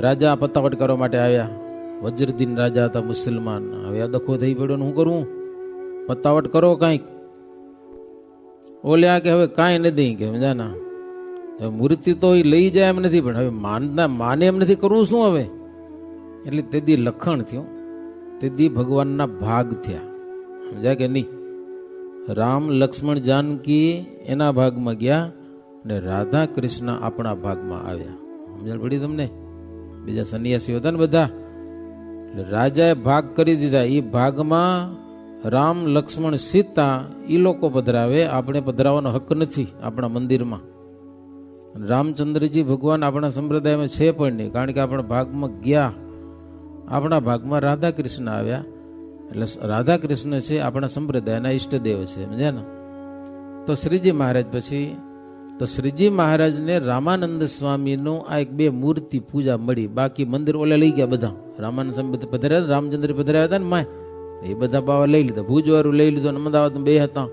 રાજા પતાવટ કરવા માટે આવ્યા. વજ્રદીન રાજા હતા મુસલમાન. હવે આ દખો થઈ પડ્યો, શું કરવું? પતાવટ કરો કાંઈક. ઓલ્યા કે હવે કાંઈ નથી કે મજાના, હવે મૂર્તિ તો એ લઈ જાય એમ નથી, પણ હવે માને એમ નથી કરવું શું હવે? એટલે તેથી લખણ થયું, તેથી ભગવાનના ભાગ થયા. સમજ્યા કે નહીં? રામ લક્ષ્મણ જાનકી એના ભાગમાં ગયા અને રાધા કૃષ્ણ આપણા ભાગમાં આવ્યા. સમજણ પડી તમને? બીજા સંન્યાસી હતા ને બધા, એટલે રાજાએ ભાગ કરી દીધા. એ ભાગમાં રામ લક્ષ્મણ સીતા એ લોકો પધરાવે, આપણે પધરાવવાનો હક નથી આપણા મંદિરમાં. રામચંદ્રજી ભગવાન આપણા સંપ્રદાયમાં છે પણ નહીં, કારણ કે આપણા ભાગમાં ગયા. આપણા ભાગમાં રાધા કૃષ્ણ આવ્યા, એટલે રાધા કૃષ્ણ છે આપણા સંપ્રદાયના ઈષ્ટદેવ છે. સમજ્યા ને? તો શ્રીજી મહારાજ પછી તો શ્રીજી મહારાજને રામાનંદ સ્વામીનું આ એક બે મૂર્તિ પૂજા મળી. બાકી મંદિર ઓલે લઈ ગયા બધા. રામાનંદ સ્વામી પધરાયા, રામચંદ્ર પધરાયા હતા ને માય, એ બધા બાવા લઈ લીધા. ભુજવાળું લઈ લીધું, અમદાવાદ બે હતા.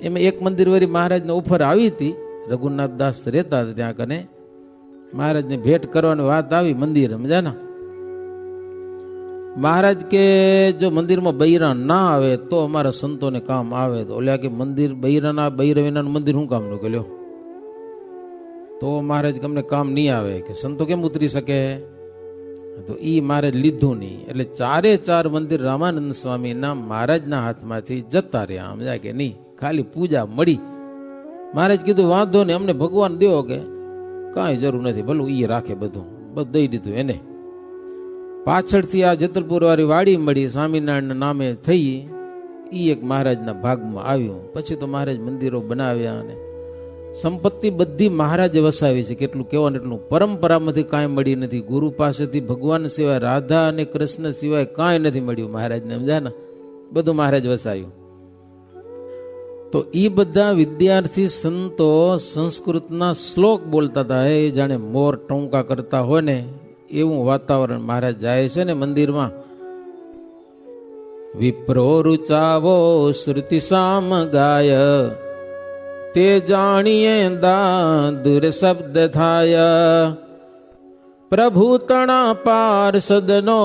એમાં એક મંદિર વળી મહારાજને ઓફર આવી હતી. રઘુનાથ દાસ રહેતા હતા ત્યાં કને, મહારાજને ભેટ કરવાની વાત આવી મંદિર. સમજ્યા ને? મહારાજ કે જો મંદિરમાં બૈરા ના આવે તો અમારા સંતોને કામ આવે. તો ઓલ્યા કે મંદિર બૈરા વિનાનું મંદિર શું કામનું? કે લ્યો તો મહારાજ કે અમને કામ નહીં આવે, કે સંતો કેમ ઉતરી શકે? તો ઈ મહારાજ લીધું નહીં. એટલે ચારે ચાર મંદિર રામાનંદ સ્વામીના મહારાજના હાથમાંથી જતા રહ્યા. સમજાય કે નહીં? ખાલી પૂજા મળી. મહારાજ કીધું વાંધો નહીં, અમને ભગવાન દેવો, કે કાંઈ જરૂર નથી, ભલું ઈ રાખે, બધું દઈ દીધું એને. પાછળથી આ જેતલપુર વાળી વાડી મળી, સ્વામિનારાયણના નામે થઈ, ઈ એક મહારાજના ભાગમાં આવ્યું. પછી તો મહારાજ મંદિરો બનાવ્યા અને સંપત્તિ બધી મહારાજે વસાવી છે. કેટલું કહેવાનું એટલું. પરંપરામાંથી કાંઈ મળી નથી. ગુરુ પાસેથી ભગવાન સિવાય, રાધા અને કૃષ્ણ સિવાય કાંઈ નથી મળ્યું મહારાજને. સમજ્યા ને? બધું મહારાજ વસાવ્યું. તો એ બધા વિદ્યાર્થી સંતો સંસ્કૃતના શ્લોક બોલતા હતા. એ જાણે મોર ટોંકા કરતા હોય ને એવું વાતાવરણ. મહારાજ જાય છે ને મંદિરમાં, વિપ્રો રુચાવો શ્રુતિ સામ ગાય, તે જાણીએ દાદુર શબ્દ થાય, પ્રભુ તણા પાર સદનો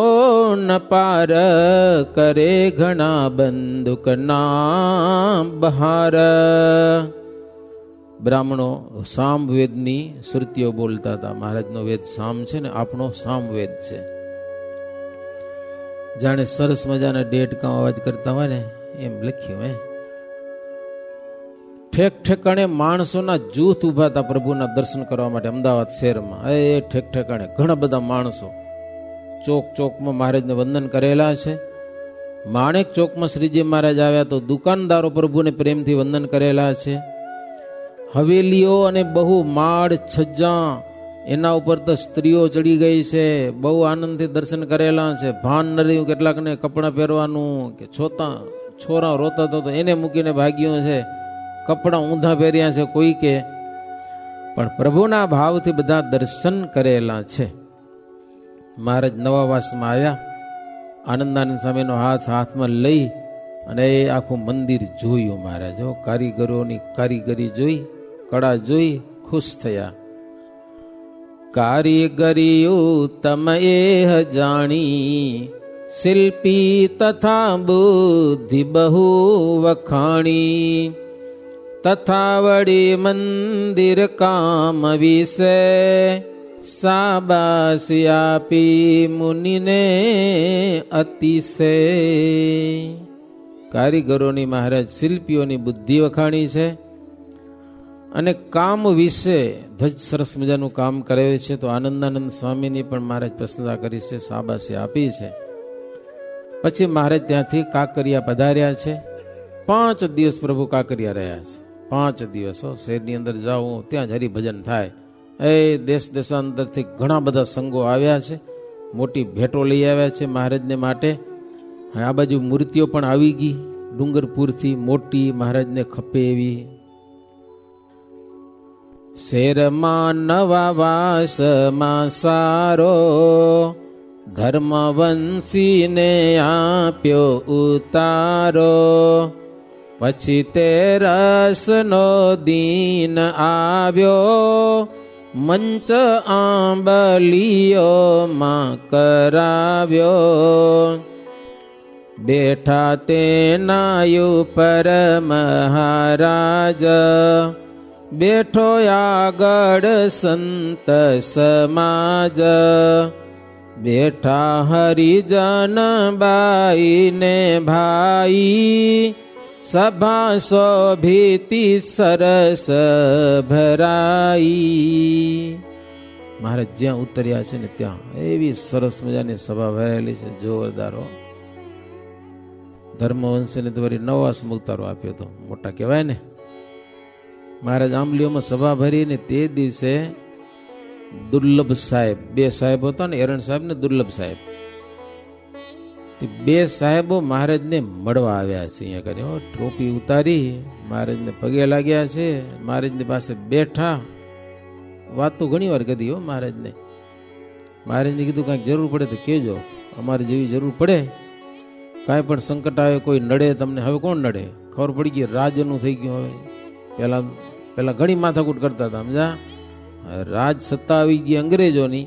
ન પાર, કરે ઘણા બંદુકના બહાર. બ્રાહ્મણો સામવેદની શ્રુતિઓ બોલતા હતા. મહારાજનો વેદ સામ છે ને, આપણો સામવેદ છે. જાણે સરસ મજાના ડેઢકા અવાજ કરતા હોય ને એમ લખ્યું. ઠેક ઠેકાણે માણસોના જૂથ ઉભા હતા પ્રભુના દર્શન કરવા માટે અમદાવાદ શહેરમાં. એ ઠેક ઠેકાણે ઘણા બધા માણસો ચોક ચોકમાં મહારાજને વંદન કરેલા છે. માણેક ચોકમાં શ્રીજી મહારાજ આવ્યા તો દુકાનદારો પ્રભુને પ્રેમથી વંદન કરેલા છે. હવેલીઓ અને બહુ માળ છજ્જા એના ઉપર તો સ્ત્રીઓ ચડી ગઈ છે. બહુ આનંદથી દર્શન કરેલા છે. ભાન ન રહ્યું કેટલાકને કપડાં પહેરવાનું, કે છોરા રોતા તો એને મૂકીને ભાગ્યું છે. કપડાં ઊંધા પહેર્યા છે કોઈ કે, પણ પ્રભુના ભાવથી બધા દર્શન કરેલા છે. મહારાજ નવાવાસમાં આવ્યા. આનંદાનંદ સ્વામીનો હાથમાં લઈ અને એ આખું મંદિર જોયું. મહારાજ કારીગરોની કારીગરી જોઈ, કળા જોઈ ખુશ થયા. કારીગરી ઉત્તમ એહ જાણી, શિલ્પી તથા બુદ્ધિ બહુ વખાણી, તથા વડી મંદિર કામ વિશે, શાબાશી આપી મુનિને અતિશે. કારીગરોની મહારાજ શિલ્પીઓની બુદ્ધિ વખાણી છે અને કામ વિશે ધજ સરસ મજાનું કામ કરે છે. તો આનંદાનંદ સ્વામીની પણ મહારાજ પ્રશંસા કરી છે, શાબાશી આપી છે. પછી મહારાજ ત્યાંથી કાંકરિયા પધાર્યા છે. 5 દિવસ પ્રભુ કાંકરિયા રહ્યા છે. 5 દિવસો શહેરની અંદર જાઓ ત્યાં જ હરિભજન થાય. એ દેશ દેશાંતરથી ઘણા બધા સંઘો આવ્યા છે. મોટી ભેટો લઈ આવ્યા છે મહારાજને માટે. આ બાજુ મૂર્તિઓ પણ આવી ગઈ ડુંગરપુરથી, મોટી મહારાજને ખપે એવી. શેરમાં નવા વાસમાં સારો, ધર્મવંશીને આપ્યો ઉતારો, પછી તે રસનો દીન આવ્યો, મંચ આંબલીઓમાં કરાવ્યો, બેઠા તેના ઉપર મહારાજ, બેઠો આગળ સંત સમાજ, બેઠા હરિજન બાઈ ને ભાઈ, સભા શોભિતી સરસ ભરાઈ. મહારાજ જ્યાં ઉતર્યા છે ને ત્યાં એવી સરસ મજાની સભા ભરાયેલી છે, જોરદાર. ધર્મવંશને તો વળી નવો ઉતારો આપ્યો તો, મોટા કહેવાય ને. મહારાજ આંબલીઓમાં સભા ભરીને તે દિવસે દુર્લભ સાહેબ, બે સાહેબ હતા ને, એરણ સાહેબ ને દુર્લભ સાહેબ, બે સાહેબો મહારાજને મળવા આવ્યા છે. અહીંયા કરી ટોપી ઉતારી મહારાજને પગે લાગ્યા છે, મહારાજની પાસે બેઠા, વાત તો ઘણી વાર કીધી હો મહારાજને. મહારાજને કીધું કાંઈક જરૂર પડે તો કહેજો, અમારે જેવી જરૂર પડે, કાંઈ પણ સંકટ આવે, કોઈ નડે તમને. હવે કોણ નડે? ખબર પડી ગઈ રાજનું થઈ ગયું. હવે પહેલા ઘણી માથાકૂટ કરતા હતા, સમજા. રાજ સત્તા આવી ગઈ અંગ્રેજોની,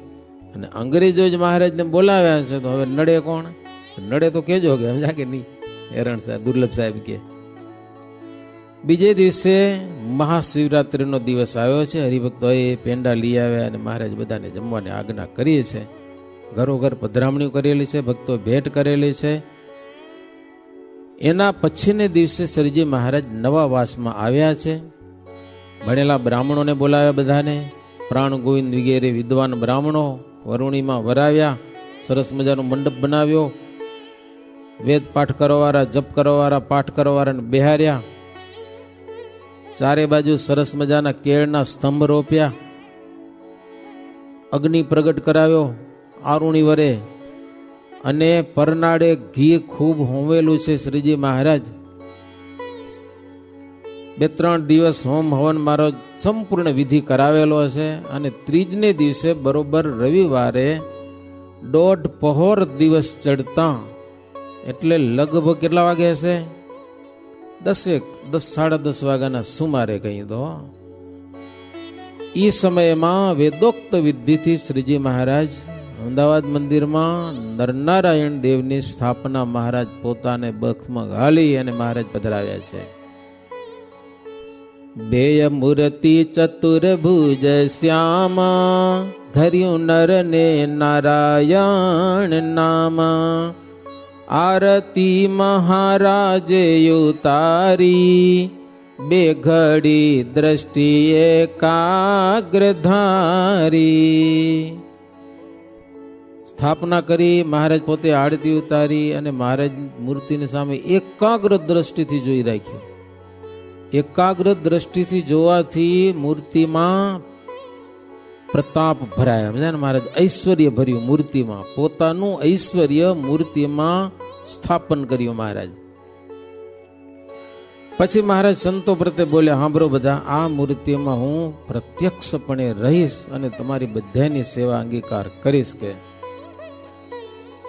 અને અંગ્રેજો જ મહારાજને બોલાવ્યા છે, તો હવે નડે કોણ? નડે તો કેજો કે સમજા કે નહીં. એરણ સાહેબ, દુર્લભ સાહેબ કે. બીજે દિવસે મહાશિવરાત્રિનો દિવસ આવ્યો છે. હરિભક્તોએ પેંડા લઈ આવ્યા અને મહારાજ બધાને જમવાની આજ્ઞા કરી છે. ઘરોઘર પધરામણીઓ કરેલી છે, ભક્તો ભેટ કરેલી છે. એના પછીને દિવસે શ્રીજી મહારાજ નવા વાસમાં આવ્યા છે. ભણેલા બ્રાહ્મણોને બોલાવ્યા, બધાને પ્રાણ ગોવિંદ વગેરે વિદ્વાન બ્રાહ્મણો વરુણીમાં વરાવ્યા. સરસ મજાનો મંડપ બનાવ્યો. વેદ પાઠ કરવાવાળા, જપ કરવાવાળા, પાઠ કરવાવાળાને બેહાર્યા. ચારે બાજુ સરસ મજાના કેળના સ્તંભ રોપ્યા. અગ્નિ પ્રગટ કરાવ્યો આરુણી વરે, અને પરનાડે ઘી ખૂબ હોમેલું છે. શ્રીજી મહારાજ 2-3 દિવસ હોમ હવન મારો સંપૂર્ણ વિધિ કરાવેલો છે. અને ત્રીજને દિવસે બરોબર રવિવારે 1:30 પહોર દિવસ ચડતા, એટલે લગભગ કેટલા વાગે હશે? 10-10:30 વાગ્યાના સુમારે કહી દો. એ સમયમાં વેદોક્ત વિધિથી શ્રીજી મહારાજ અમદાવાદ મંદિરમાં નરનારાયણ દેવની સ્થાપના મહારાજ પોતાને બખમાં ઘાલી અને મહારાજ પધરાવ્યા છે. બેય મૂર્તિ ચતુર્ભુજ શ્યામા, ધર્યું નર ને નારાયણ નામ. આરતી મહારાજે ઉતારી, બે ઘડી દ્રષ્ટિએ કાગ્રધારી. સ્થાપના કરી મહારાજ પોતે આરતી ઉતારી અને મહારાજ મૂર્તિની સામે એકાગ્ર દ્રષ્ટિથી જોઈ રાખ્યું. એકાગ્ર દ્રષ્ટિથી જોવાથી મૂર્તિમાં પ્રતાપ ભરાય. સમજાય ને? મહારાજ ઐશ્વર્ય ભર્યું મૂર્તિમાં, પોતાનું ઐશ્વર્ય મૂર્તિમાં સ્થાપન કર્યું મહારાજ. પછી મહારાજ સંતો પ્રત્યે બોલ્યા, સાંભળો બધા, આ મૂર્તિમાં હું પ્રત્યક્ષપણે રહીશ અને તમારી બધાની સેવા અંગીકાર કરીશ. કે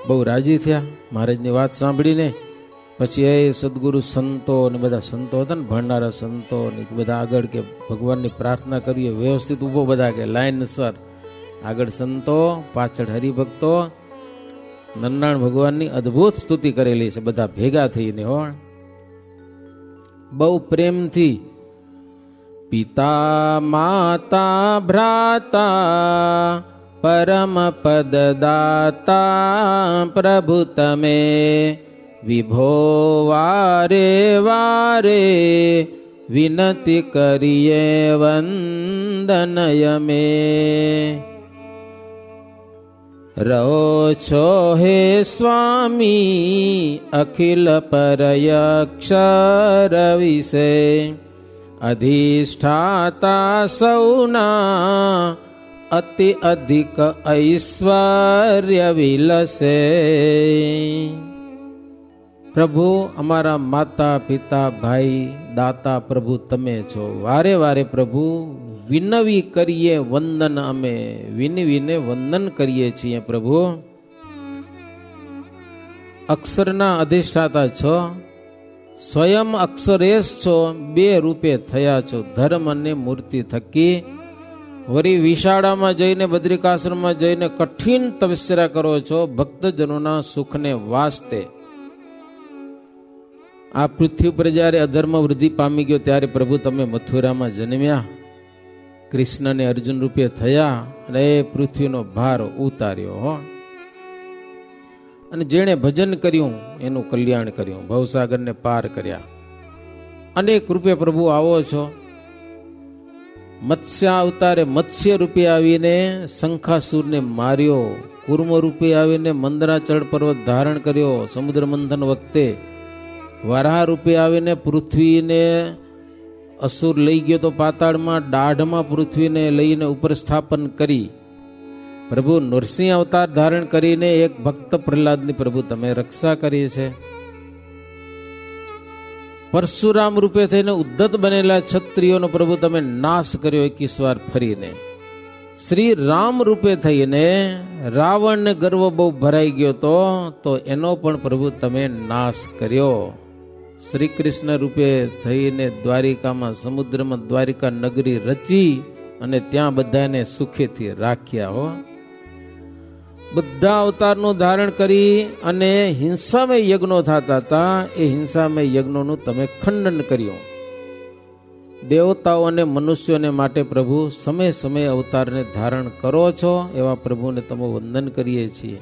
બહુ રાજી થયા મહારાજની વાત સાંભળીને. પછી એ સદગુરુ સંતો ને બધા સંતો હતા ને, ભણનારા સંતો ને બધા આગળ કે ભગવાનની પ્રાર્થના કરીએ, વ્યવસ્થિત ઊભો બધા કે લાઈનસર. આગળ સંતો, પાછળ હરિભક્તો. નરનારાયણ ભગવાનની અદ્ભુત સ્તુતિ કરેલી છે બધા ભેગા થઈને. બહુ પ્રેમથી પિતા માતા ભ્રાતા પરમ પદ દાતા પ્રભુ તમે, વિભો વારે વારે વિનતી કરીએ વંદનય મે. રહો છો હે સ્વામી અખિલ પરયક્ષર વિશે, અધિષ્ઠાતા સૌના અતિ અધિક ઐશ્વર્ય વિલસે. પ્રભુ અમારા માતા પિતા ભાઈ દાતા પ્રભુ તમે છો. વારે વારે પ્રભુ વિનવી કરીએ વંદન, અમે વિનવીને વંદન કરીએ છીએ. પ્રભુ અક્ષરના અધિષ્ઠાતા છો, સ્વયં અક્ષરેશ છો, બે રૂપે થયા છો. ધર્મ અને મૂર્તિ થકી વળી વિશાળામાં જઈને બદ્રિકાશ્રમમાં જઈને કઠિન તપસ્યા કરો છો ભક્તજનોના સુખને વાસ્તે. આ પૃથ્વી પર જ્યારે અધર્મ વૃદ્ધિ પામી ગયો ત્યારે પ્રભુ તમે મથુરામાં જન્મ્યા, કૃષ્ણને અર્જુન રૂપે થયા અને એ પૃથ્વીનો ભાર ઉતાર્યો હો. અને જેણે ભજન કર્યું એનું કલ્યાણ કર્યું, ભવસાગરને પાર કર્યા. અનેક રૂપે પ્રભુ આવો છો. મત્સ્ય અવતારે મત્સ્ય રૂપે આવીને શંખાસુરને માર્યો, કુર્મ રૂપે આવીને મંદરાચળ પર્વત ધારણ કર્યો સમુદ્ર મંથન વખતે, વરાહ રૂપે આવીને પૃથ્વીને અસુર લઈ ગયો તો પાતાળમાં, દાઢમાં પૃથ્વીને લઈને ઉપર સ્થાપન કરી. પ્રભુ નરસિંહ અવતાર ધારણ કરીને એક ભક્ત પ્રહલાદની પ્રભુ તમે રક્ષા કરી છે. પરશુરામ રૂપે થઈને ઉદ્ધત બનેલા ક્ષત્રિયોનો પ્રભુ તમે નાશ કર્યો 21 વાર ફરીને. શ્રી રામ રૂપે થઈને રાવણને ગર્વ બહુ ભરાઈ ગયો તો એનો પણ પ્રભુ તમે નાશ કર્યો. શ્રી કૃષ્ણ રૂપે થઈને દ્વારિકામાં સમુદ્રમાં દ્વારિકા નગરી રચી અને ત્યાં બધાને સુખેથી રાખ્યા હો. બધા અવતારનું ધારણ કરી અને હિંસામય યજ્ઞો થતા હતા, એ હિંસામય યજ્ઞોનું તમે ખંડન કર્યું. દેવતાઓ અને મનુષ્યોને માટે પ્રભુ સમય સમય અવતારને ધારણ કરો છો એવા પ્રભુને તમે વંદન કરીએ છીએ.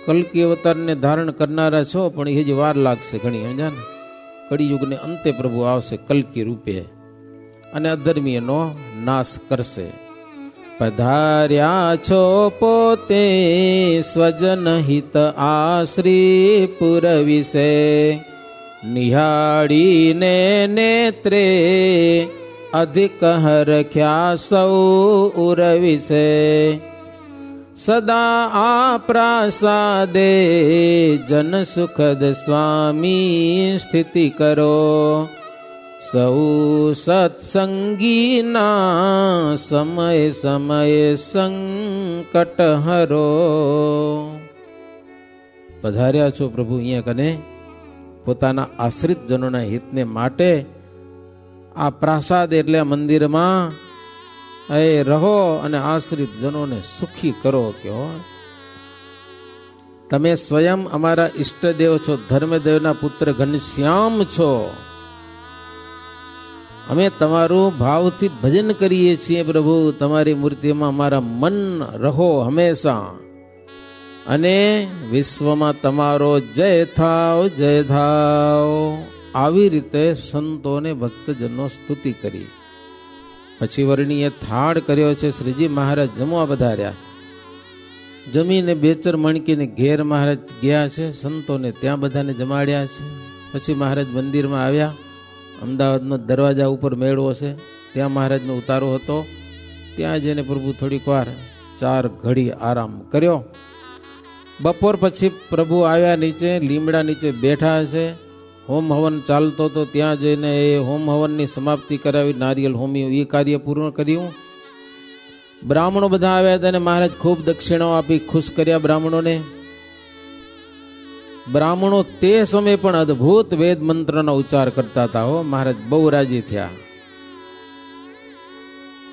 કલ્કી અવતારને ધારણ કરનારા છો પણ એ જ વાર લાગશે ઘણી, સમજા ને. કળિયુગને અંતે પ્રભુ આવશે કલ્કી રૂપે અને અધર્મીનો નાશ કરશે. પધાર્યા છો પોતે સ્વજન હિત આશ્રી પુર વિશે, નિહાળીને નેત્રે અધિક હરખ્યા સૌ ઉર વિશે. સદા આ પ્રાસાદે જન સુખદ સ્વામી સ્થિતિ કરો, સૌ સત્સંગીના સમય સમય સંકટ હરો. પધાર્યા છો પ્રભુ અહીંયા કને પોતાના આશ્રિત જનોના હિતને માટે. આ પ્રાસાદ એટલે મંદિરમાં એ રહો અને આશ્રિત જનોને સુખી કરો. કયો તમે સ્વયં અમારા ઈષ્ટદેવ છો, ધર્મદેવના પુત્ર ઘનશ્યામ છો. અમે તમારું ભાવથી ભજન કરીએ છીએ પ્રભુ. તમારી મૂર્તિમાં અમારા મન રહો હંમેશા, અને વિશ્વમાં તમારો જય થાવ જય થાવ. આવી રીતે સંતોને ભક્તજનો સ્તુતિ કરી. પછી વર્ણીએ થાળ કર્યો છે. શ્રીજી મહારાજ જમવા પધાર્યા. જમીને બેચર મણકીને ઘેર મહારાજ ગયા છે, સંતોને ત્યાં બધાને જમાડ્યા છે. પછી મહારાજ મંદિરમાં આવ્યા. અમદાવાદનો દરવાજા ઉપર મેળવો છે, ત્યાં મહારાજનો ઉતારો હતો. ત્યાં જઈને પ્રભુ થોડીક વાર 4 ઘડી આરામ કર્યો. બપોર પછી પ્રભુ આવ્યા નીચે, લીમડા નીચે બેઠા છે. હોમ હવન ચાલતો તો ત્યાં જઈને એ હોમ હવનની સમાપ્તિ કરાવી, નારિયેલ હોમ્યું, એ કાર્ય પૂર્ણ કર્યું. બ્રાહ્મણો બધા આવ્યા હતા અને મહારાજ ખૂબ દક્ષિણાઓ આપી, ખુશ કર્યા બ્રાહ્મણોને. બ્રાહ્મણો તે સમયે પણ અદ્ભુત વેદ મંત્રનો ઉચ્ચાર કરતા હતા હો. મહારાજ બહુ રાજી થયા,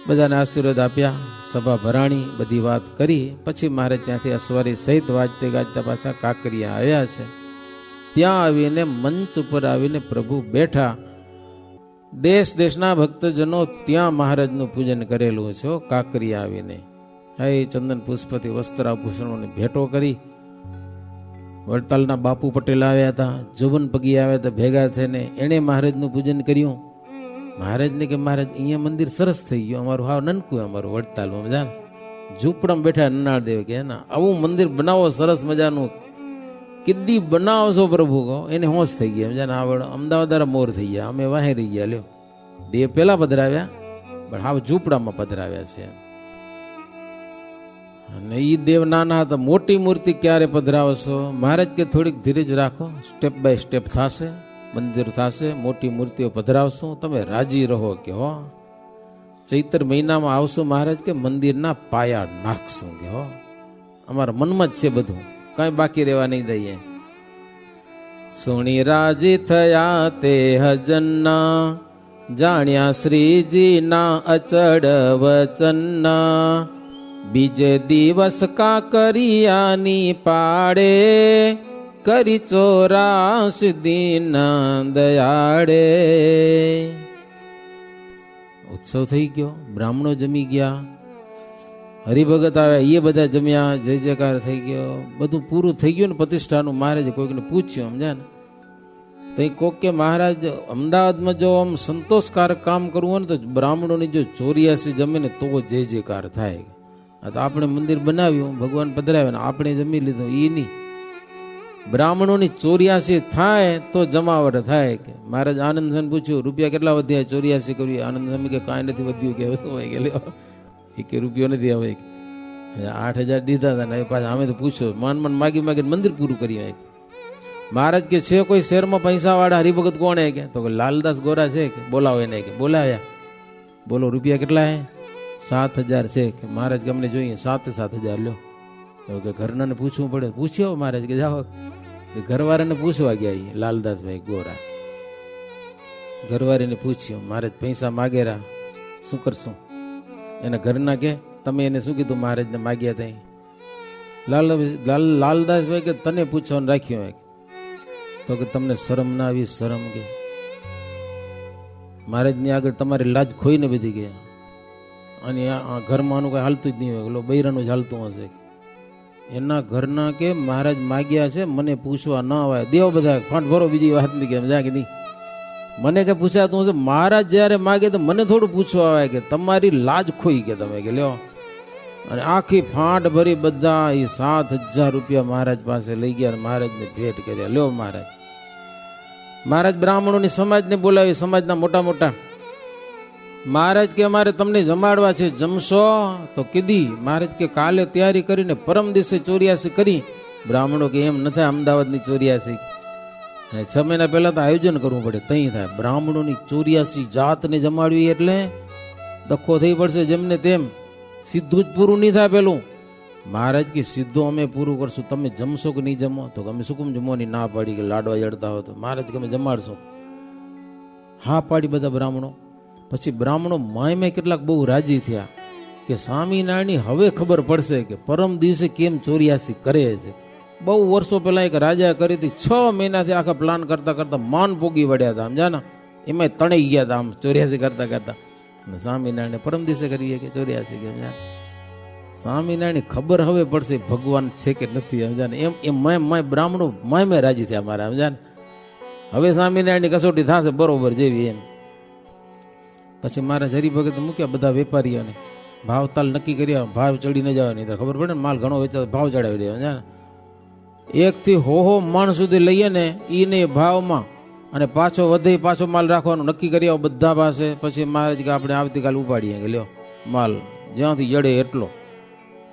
બધાને આશીર્વાદ આપ્યા, સભા ભરાણી, બધી વાત કરી. પછી મહારાજ ત્યાંથી અસવારી સહિત વાજતે ગાજતા પાછા કાંકરિયા આવ્યા છે. ત્યાં આવીને મંચ ઉપર આવીને પ્રભુ બેઠા. દેશ દેશના ભક્તજનો ત્યાં મહારાજનું પૂજન કરેલું છે. કાંકરિયા આવીને હે ચંદન પુષ્પથી વસ્ત્રાભૂષણોને ભેટો કરી. વડતાલના બાપુ પટેલ આવ્યા હતા, જોબન પગી આવ્યા હતા, ભેગા થઈને એણે મહારાજનું પૂજન કર્યું. મહારાજને કે મહારાજ અહીંયા મંદિર સરસ થઈ ગયું, અમારું હાવ નનકું, અમારું વડતાલમાં મજા ઝૂંપડામાં બેઠા નનાળ દેવ કે ના આવું મંદિર બનાવો સરસ મજાનું, કિદ્દી બનાવશો પ્રભુ કહો. એને હોશ થઈ ગયા, મજા આવડ અમદાવાદ મોર થઈ ગયા, અમે વાહે રહી ગયા. લ્યો દેવ પેલા પધરાવ્યા પણ હાવ ઝૂંપડામાં પધરાવ્યા છે. અને ઈ દેવ નાના હતા, મોટી મૂર્તિ ક્યારે પધરાવશો? મહારાજ કે થોડીક ધીરજ રાખો, સ્ટેપ બાય સ્ટેપ થશે, મંદિર થશે, મોટી મૂર્તિઓ પધરાવશું, તમે રાજી રહો. કે હો ચૈત્ર મહિનામાં આવશું મહારાજ કે મંદિરના પાયા નાખશું. કે હો અમારા મનમાં જ છે બધું, કઈ બાકી રહેવા નહીં દઈએ. સુણી રાજી થયા તે હજન્ના, જાણ્યા શ્રીજીના અચળ વચનના, બીજે દિવસ કાંકરિયાની પાડે, કરી 84 દિન દયાળે. ઉત્સવ થઈ ગયો, બ્રાહ્મણો જમી ગયા, હરિભગત આવ્યા, એ બધા જમ્યા, જય જયકાર થઈ ગયો, બધું પૂરું થઈ ગયું ને પ્રતિષ્ઠાનું. મહારાજે કોઈકને પૂછ્યું, સમજ્યા ને, તો એ કોક કે મહારાજ અમદાવાદમાં જો આમ સંતોષકારક કામ કરવું હોય ને તો બ્રાહ્મણોની જો 84 જમે ને તો જય જયકાર થાય. આ તો આપણે મંદિર બનાવ્યું, ભગવાન પધરાવ્યા ને આપણે જમી લીધું, એ નહીં. બ્રાહ્મણોની 84 થાય તો જમાવટ થાય. કે મહારાજ આનંદ સ્વામી પૂછ્યું, રૂપિયા કેટલા વધ્યા? 84 કર્યું. આનંદ સ્વામી કે કાંઈ નથી વધ્યું. કે શું હોય કે લ્યો, એ કે રૂપિયો નથી આવે. 8,000 દીધા હતા ને પાછા અમે તો પૂછો માન માગી માગીને મંદિર પૂરું કર્યું. મહારાજ કે છે કોઈ શહેરમાં પૈસા વાળા હરિભગત કોણ હે? કે તો લાલદાસ ગોરા છે. કે બોલાવો એને. કે બોલાવ્યા. બોલો રૂપિયા કેટલા હે? 7,000 છે. કે મહારાજ કે અમને જોઈએ. 7,000 લ્યો. તો કે ઘરનાને પૂછવું પડે. પૂછ્યો મહારાજ કે જાઓ. ઘરવાળાને પૂછવા ગયા લાલદાસભાઈ ગોરા. ઘરવાળીને પૂછ્યું, મહારાજ પૈસા માગેરા, શું કરશું? એના ઘરના કે તમે એને શું કીધું મહારાજને માગ્યા ત્યાં? લાલદાસભાઈ કે તને પૂછવાનું રાખ્યું. તો કે તમને શરમ ના આવી? શરમ કે મહારાજની આગળ તમારી લાજ ખોઈને બધી ગયા. અને આ ઘરમાંનું કઈ હાલતું જ નહીં હોય, બૈરાનું જ હાલતું હશે. એના ઘરના કે મહારાજ માગ્યા છે, મને પૂછવા ના આવે. દેવ બધા ફાંટ ભરો, બીજી વાત નહીં. કે જા કે નહીં, મને કે પૂછાતું હશે. મહારાજ જયારે માગે તો મને થોડું પૂછવા આવે કે તમારી લાજ ખોઈ કે તમે કે લ્યો. અને આખી ફાંટ ભરી બધા એ 7,000 રૂપિયા મહારાજ પાસે લઈ ગયા અને મહારાજને ભેટ કર્યા. લ્યો મહારાજ. મહારાજ બ્રાહ્મણોની સમાજને બોલાવી, સમાજના મોટા મોટા. મહારાજ કે અમારે તમને જમાડવા છે, જમશો? તો કીધી. મહારાજ કે કાલે તૈયારી કરીને પરમ દિવસે 84 કરી. બ્રાહ્મણો કે એમ ન થાય, અમદાવાદની 84. 6 મહિના પહેલા તો આયોજન કરવું પડે, તઈ થાય. બ્રાહ્મણોની 84 જાતને જમાડવી એટલે ધક્કો થઈ પડશે. જેમને તેમ સીધું જ પૂરું નહીં થાય. પેલું મહારાજ કે સીધું અમે પૂરું કરશું, તમે જમશો કે નહીં જમો? તો અમે શું કેમ જમવાની ના પાડી? કે લાડવા જડતા હોય તો. મહારાજ કે અમે જમાડશું. હા પાડી બધા બ્રાહ્મણો. પછી બ્રાહ્મણો માય કેટલાક બહુ રાજી થયા કે સ્વામિનારાયણની હવે ખબર પડશે કે પરમ દિવસે કેમ 84 કરે છે. બહુ વર્ષો પહેલા એક રાજા કરી હતી. 6 મહિનાથી આખા પ્લાન કરતા કરતા માન પોગી વળ્યા હતા. સમજા ને, એમાં તણાઈ ગયા હતા આમ 84 કરતા કરતા. સ્વામિનારાયણ પરમ દિવસે કરીએ કે 84 કે સમજા. સ્વામિનારાયણ ખબર હવે પડશે ભગવાન છે કે નથી. સમજા ને, એમ બ્રાહ્મણો માય રાજી થયા મારા. સમજા ને, હવે સ્વામિનારાયણની કસોટી થશે બરોબર જેવી એમ. પછી મારા હરિભગત મૂક્યા બધા વેપારીઓને, ભાવ તાલ નક્કી કર્યા. ભાવ ચડી ન જવા, નહીં તો ખબર પડે ને માલ ઘણો વેચાતો, ભાવ ચડાવી દે. સમજા ને, 1 થી હો મણ સુધી લઈએ ને ઈને ભાવમાં, અને પાછો વધે પાછો માલ રાખવાનું નક્કી કરી આવો બધા પાસે. પછી મહારાજ કે આપણે આવતીકાલ ઉપાડીએ કે લ્યો માલ જ્યાંથી જડે એટલો.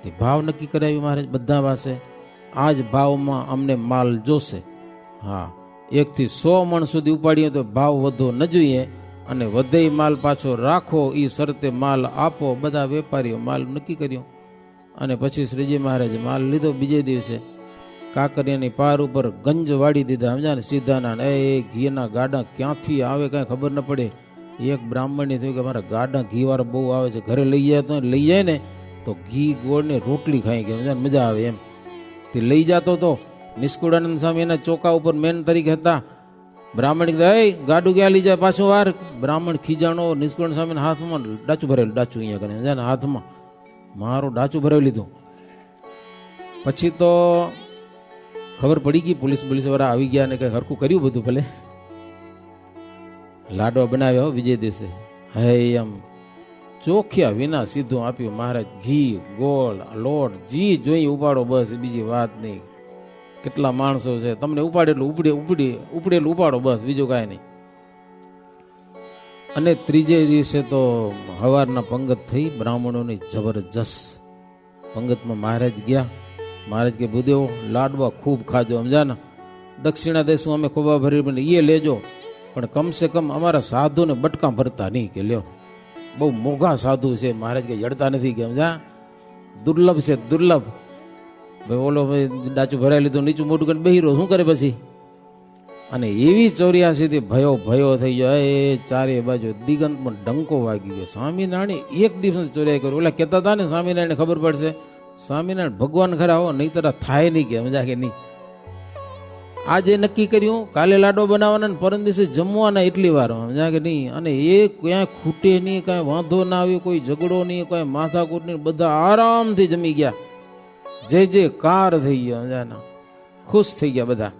તે ભાવ નક્કી કરાવી મહારાજ બધા પાસે. આ જ ભાવમાં અમને માલ જોશે. હા, 1 થી 100 મણ સુધી ઉપાડીએ તો ભાવ વધો ન જોઈએ, અને વધે માલ પાછો રાખો એ શરતે માલ આપો. બધા વેપારીઓ માલ નક્કી કર્યો. અને પછી શ્રીજી મહારાજે માલ લીધો. બીજે દિવસે કાંકરિયાની પાર ઉપર ગંજ વાળી દીધા. સમજા ને, સીધાના. એ ઘીના ગાડા ક્યાંથી આવે કાંઈ ખબર ન પડે. એક બ્રાહ્મણની થયું કે મારા ગાડા ઘીવાળા બહુ આવે છે, ઘરે લઈ જાય તો લઈ જાય ને તો ઘી ગોળ ને રોટલી ખાઈ ગયા, મજા આવે એમ. તે લઈ જતો તો નિષ્કુળાનંદ સ્વામી એના ચોકા ઉપર મેન તરીકે હતા. બ્રાહ્મણ કીધા, ગાડું ક્યાં લઈ જાય પાછું વાર? બ્રાહ્મણ ખીજાણો. નિષ્કુળાનંદ સ્વામીના હાથમાં ડાચું ભરેલું, ડાચું અહીંયા કરે સમજા ને, હાથમાં મારું ડાચું ભરાવી લીધું. પછી તો ખબર પડી ગઈ, પોલીસ વાળા આવી ગયા ને કઈ હરખું કર્યું બધું. ભલે લાડવા બનાવ્યા બીજે દિવસે. હે એમ ચોખ્યા વિના સીધું આપ્યું. મહારાજ ઘી ગોળ લોટ જી જોઈ ઉપાડો, બસ બીજી વાત નહીં. કેટલા માણસો છે, તમને ઉપાડેલું ઉપડેલું ઉપાડો, બસ બીજું કાંઈ નહીં. અને ત્રીજે દિવસે તો હવારના પંગત થઈ બ્રાહ્મણોની જબરજસ્ત. પંગતમાં મહારાજ ગયા. મહારાજ કે ભૂદેવો લાડવા ખૂબ ખાજો. સમજાને, દક્ષિણા દેશું અમે ખોબા ભરી એ લેજો, પણ કમસે કમ અમારા સાધુને બટકા ભરતા નહીં. કે લ્યો બહુ મોઘા સાધુ છે. મહારાજ કે જડતા નથી. કે સમજા, દુર્લભ છે, દુર્લભ. ભાઈ ઓલો ડાચું ભરાઈ લીધું, નીચું મોટું કરીને બેહી રહ્યો, શું કરે પછી? અને એવી 84 થી ભયો ભયો થઈ ગયો, એ ચારે બાજુ દિગંતમાં ડંકો વાગી ગયો. સ્વામિનારાયણ એક દિવસ ચોર્યા કર્યું. ઓલા કહેતા હતા ને સ્વામિનારાયણ ખબર પડશે, સ્વામિનારાયણ ભગવાન ખરા હો, નહીં તરફ થાય નહીં કે મજા કે નહીં. આજે નક્કી કર્યું કાલે લાડો બનાવવાના ને પરમ દિવસે જમવાના એટલી વાર મજા કે નહીં. અને એ ક્યાંય ખૂટે નહીં, કાંઈ વાંધો ના આવ્યો, કોઈ ઝઘડો નહીં, કાંઈ માથાકૂટ નહીં, બધા આરામથી જમી ગયા. જે કાર થઈ ગયા, મજાના ખુશ થઈ ગયા બધા.